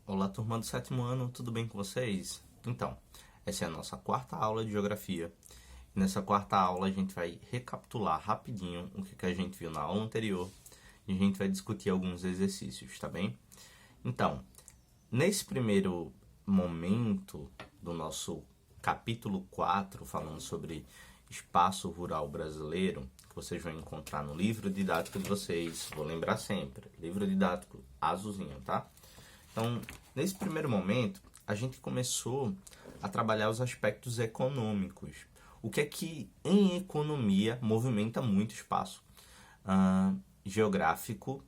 Olá, turma do sétimo ano, tudo bem com vocês? Então, essa é a nossa quarta aula de Geografia. E nessa quarta aula a gente vai recapitular rapidinho o que a gente viu na aula anterior e a gente vai discutir alguns exercícios, tá bem? Então, nesse primeiro momento do nosso capítulo 4, falando sobre espaço rural brasileiro, que vocês vão encontrar no livro didático de vocês, vou lembrar sempre, livro didático azulzinho, tá? Então, nesse primeiro momento, a gente começou a trabalhar os aspectos econômicos. O que é que, em economia, movimenta muito espaço geográfico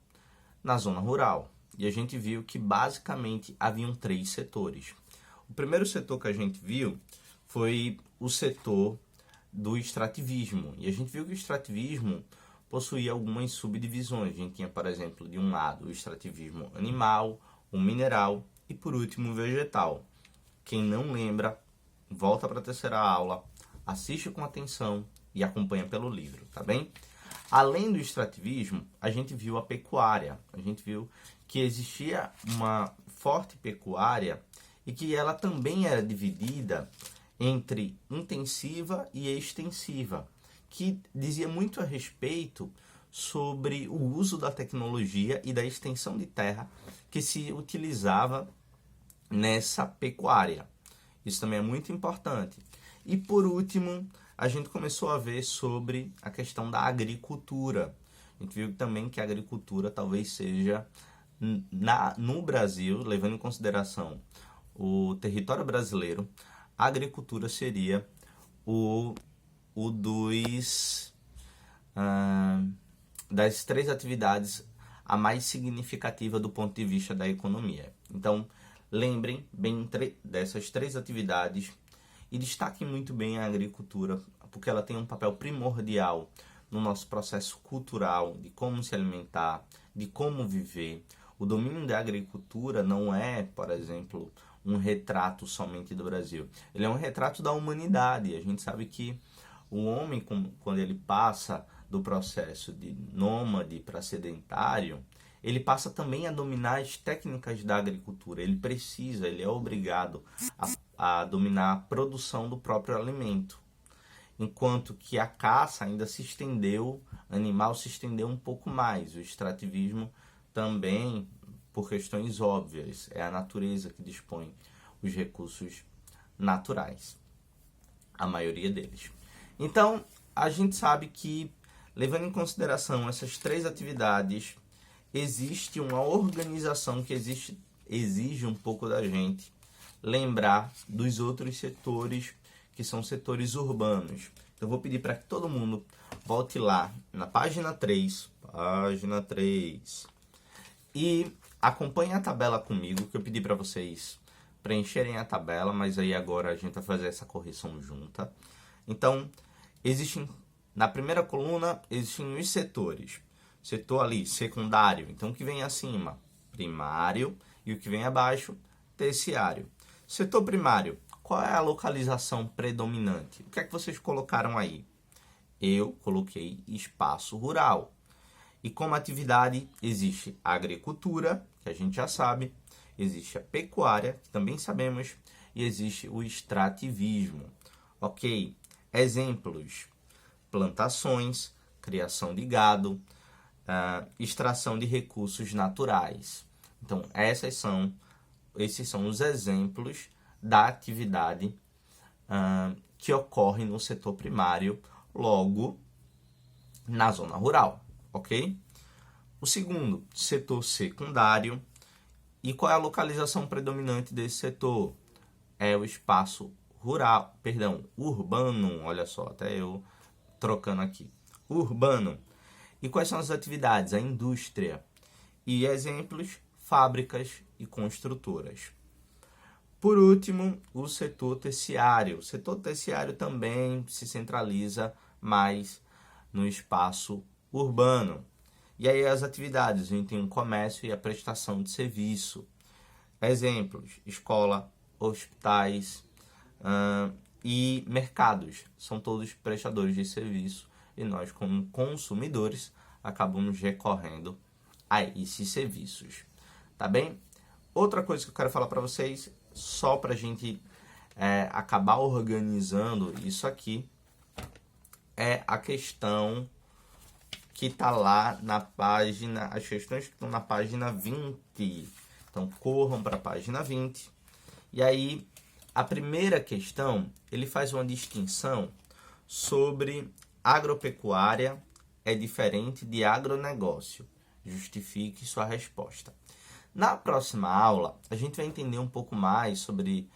na zona rural. E a gente viu que, basicamente, haviam 3 setores. O primeiro setor que a gente viu foi o setor do extrativismo. E a gente viu que o extrativismo possuía algumas subdivisões. A gente tinha, por exemplo, de um lado o extrativismo animal, o mineral e, por último, o vegetal. Quem não lembra, volta para a terceira aula, assiste com atenção e acompanha pelo livro, tá bem? Além do extrativismo, a gente viu a pecuária. A gente viu que existia uma forte pecuária e que ela também era dividida entre intensiva e extensiva, que dizia muito a respeito sobre o uso da tecnologia e da extensão de terra que se utilizava nessa pecuária. Isso também é muito importante. E por último, a gente começou a ver sobre a questão da agricultura. A gente viu também que a agricultura talvez seja, no Brasil, levando em consideração o território brasileiro, a agricultura seria das 3 atividades a mais significativa do ponto de vista da economia. Então, lembrem bem dessas 3 atividades e destaquem muito bem a agricultura, porque ela tem um papel primordial no nosso processo cultural, de como se alimentar, de como viver. O domínio da agricultura não é, por exemplo, um retrato somente do Brasil. Ele é um retrato da humanidade. A gente sabe que o homem, quando ele passa do processo de nômade para sedentário, ele passa também a dominar as técnicas da agricultura. Ele é obrigado a dominar a produção do próprio alimento. Enquanto que a caça ainda se estendeu, animal se estendeu um pouco mais. O extrativismo também, por questões óbvias, é a natureza que dispõe os recursos naturais, a maioria deles. Então, a gente sabe que, levando em consideração essas 3 atividades, existe uma organização que exige um pouco da gente lembrar dos outros setores, que são setores urbanos. Então, eu vou pedir para que todo mundo volte lá na página 3, e acompanhe a tabela comigo, que eu pedi para vocês preencherem a tabela, mas aí agora a gente vai fazer essa correção junta. Então, na primeira coluna, existem os setores. Setor ali, secundário. Então, o que vem acima? Primário. E o que vem abaixo? Terciário. Setor primário. Qual é a localização predominante? O que é que vocês colocaram aí? Eu coloquei espaço rural. E como atividade, existe a agricultura, que a gente já sabe, existe a pecuária, que também sabemos, e existe o extrativismo. Ok? Exemplos: plantações, criação de gado, extração de recursos naturais. Então, esses são os exemplos da atividade que ocorre no setor primário, logo na zona rural, ok? O segundo, setor secundário. E qual é a localização predominante desse setor? É o espaço urbano, olha só, até eu trocando aqui. Urbano. E quais são as atividades? A indústria. E exemplos, fábricas e construtoras. Por último, o setor terciário. O setor terciário também se centraliza mais no espaço urbano. E aí as atividades, a gente tem o comércio e a prestação de serviço. Exemplos, escola, hospitais e mercados. São todos prestadores de serviço e nós, como consumidores, acabamos recorrendo a esses serviços. Tá bem? outra coisa que eu quero falar para vocês, só para a gente acabar organizando isso aqui, é a questão que está lá na página, as questões que estão na página 20. Então, corram para a página 20. E aí, a primeira questão, ele faz uma distinção sobre agropecuária é diferente de agronegócio. Justifique sua resposta. Na próxima aula, a gente vai entender um pouco mais sobre,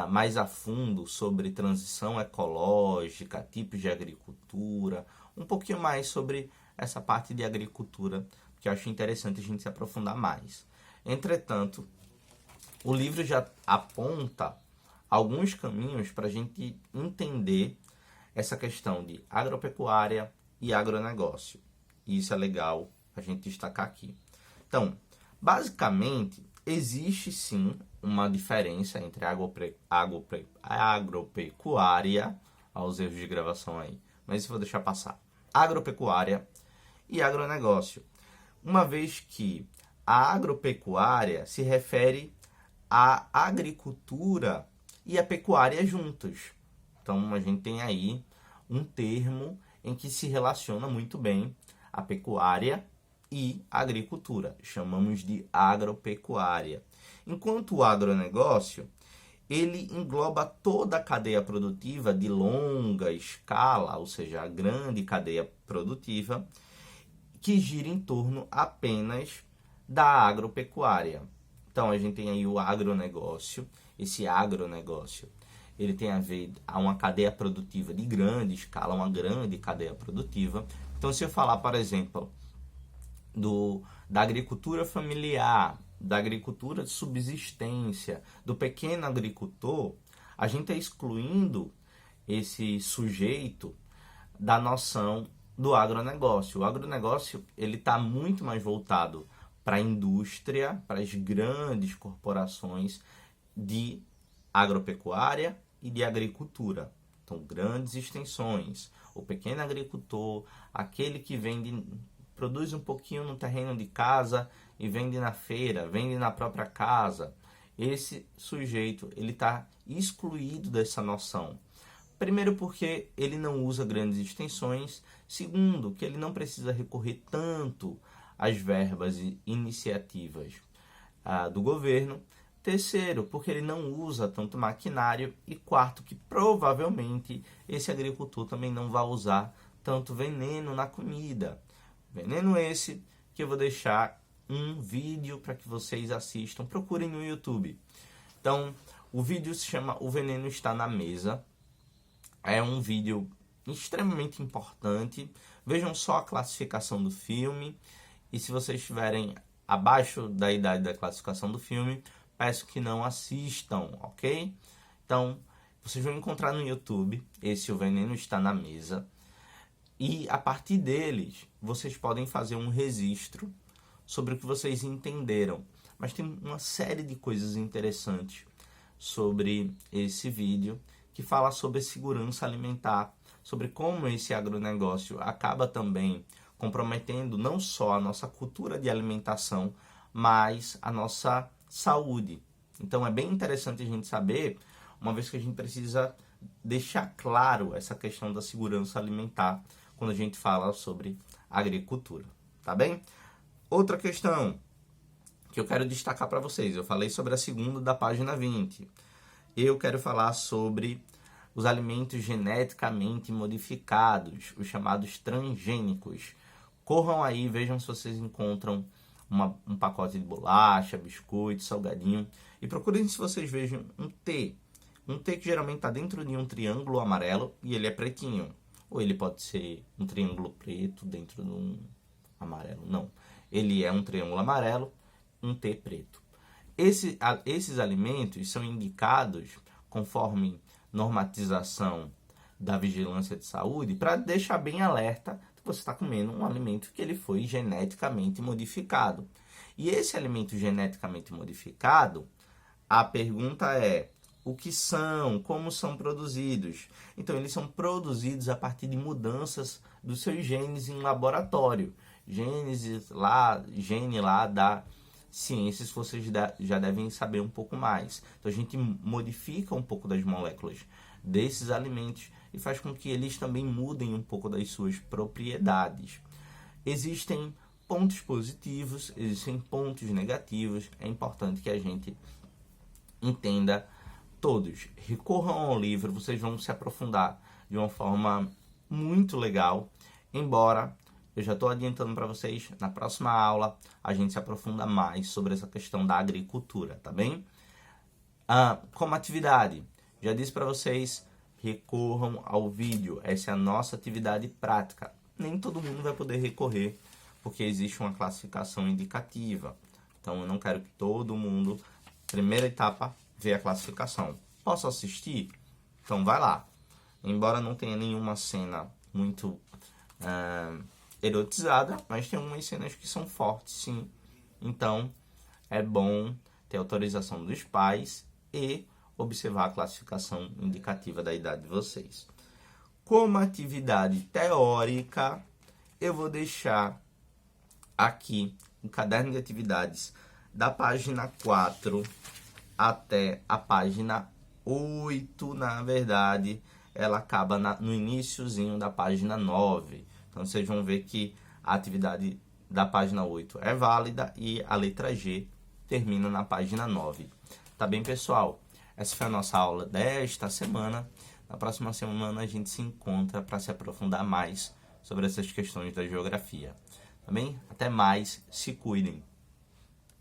mais a fundo sobre transição ecológica, tipos de agricultura, um pouquinho mais sobre essa parte de agricultura, que eu acho interessante a gente se aprofundar mais. Entretanto, o livro já aponta alguns caminhos para a gente entender essa questão de agropecuária e agronegócio. E isso é legal a gente destacar aqui. Então, basicamente, existe sim uma diferença entre agropecuária, aos erros de gravação aí, mas isso eu vou deixar passar, agropecuária e agronegócio, uma vez que a agropecuária se refere à agricultura e a pecuária juntos. Então, a gente tem aí um termo em que se relaciona muito bem a pecuária e a agricultura. Chamamos de agropecuária. Enquanto o agronegócio, ele engloba toda a cadeia produtiva de longa escala, ou seja, a grande cadeia produtiva, que gira em torno apenas da agropecuária. Então, a gente tem aí o agronegócio. Esse agronegócio, ele tem a ver a uma cadeia produtiva de grande escala, uma grande cadeia produtiva. Então, se eu falar, por exemplo, da agricultura familiar, da agricultura de subsistência, do pequeno agricultor, a gente está excluindo esse sujeito da noção do agronegócio. O agronegócio ele está muito mais voltado para a indústria, para as grandes corporações de agropecuária e de agricultura. Então, grandes extensões. O pequeno agricultor, aquele que produz um pouquinho no terreno de casa e vende na feira, vende na própria casa. Esse sujeito ele está excluído dessa noção. Primeiro porque ele não usa grandes extensões. Segundo, que ele não precisa recorrer tanto às verbas e iniciativas do governo. Terceiro, porque ele não usa tanto maquinário. E quarto, que provavelmente esse agricultor também não vai usar tanto veneno na comida. Veneno esse que eu vou deixar um vídeo para que vocês assistam. Procurem no YouTube. Então, o vídeo se chama O Veneno Está na Mesa. É um vídeo extremamente importante. Vejam só a classificação do filme. E se vocês estiverem abaixo da idade da classificação do filme, peço que não assistam, ok? Então, vocês vão encontrar no YouTube esse O Veneno Está na Mesa. E a partir deles, vocês podem fazer um registro sobre o que vocês entenderam. Mas tem uma série de coisas interessantes sobre esse vídeo que fala sobre segurança alimentar, sobre como esse agronegócio acaba também comprometendo não só a nossa cultura de alimentação, mas a nossa saúde. Então é bem interessante a gente saber, uma vez que a gente precisa deixar claro essa questão da segurança alimentar quando a gente fala sobre agricultura, tá bem? Outra questão que eu quero destacar para vocês, eu falei sobre a segunda da página 20. Eu quero falar sobre os alimentos geneticamente modificados, os chamados transgênicos. Corram aí, vejam se vocês encontram um pacote de bolacha, biscoito, salgadinho. E procurem se vocês vejam um T. Um T que geralmente está dentro de um triângulo amarelo e ele é pretinho. Ou ele pode ser um triângulo preto dentro de um amarelo. Não. Ele é um triângulo amarelo, um T preto. Esses alimentos são indicados conforme normatização da vigilância de saúde para deixar bem alerta que você está comendo um alimento que ele foi geneticamente modificado. E esse alimento geneticamente modificado, a pergunta é: o que são? Como são produzidos? Então, eles são produzidos a partir de mudanças dos seus genes em laboratório. Gene lá da ciências vocês já devem saber um pouco mais. Então a gente modifica um pouco das moléculas desses alimentos e faz com que eles também mudem um pouco das suas propriedades. Existem pontos positivos, existem pontos negativos. É importante que a gente entenda todos. Recorram ao livro, vocês vão se aprofundar de uma forma muito legal. Embora eu já estou adiantando para vocês, na próxima aula a gente se aprofunda mais sobre essa questão da agricultura, tá bem? Como atividade, já disse para vocês, recorram ao vídeo. Essa é a nossa atividade prática. Nem todo mundo vai poder recorrer, porque existe uma classificação indicativa. Então eu não quero que todo mundo, primeira etapa, veja a classificação. Posso assistir? Então vai lá. Embora não tenha nenhuma cena muito erotizada, mas tem algumas cenas que são fortes, sim. Então é bom ter autorização dos pais e observar a classificação indicativa da idade de vocês. Como atividade teórica, eu vou deixar aqui o caderno de atividades da página 4 até a página 8, na verdade, ela acaba no iniciozinho da página 9. Então, vocês vão ver que a atividade da página 8 é válida e a letra G termina na página 9. Tá bem, pessoal? Essa foi a nossa aula desta semana. Na próxima semana a gente se encontra para se aprofundar mais sobre essas questões da geografia. Tá bem? Até mais, se cuidem!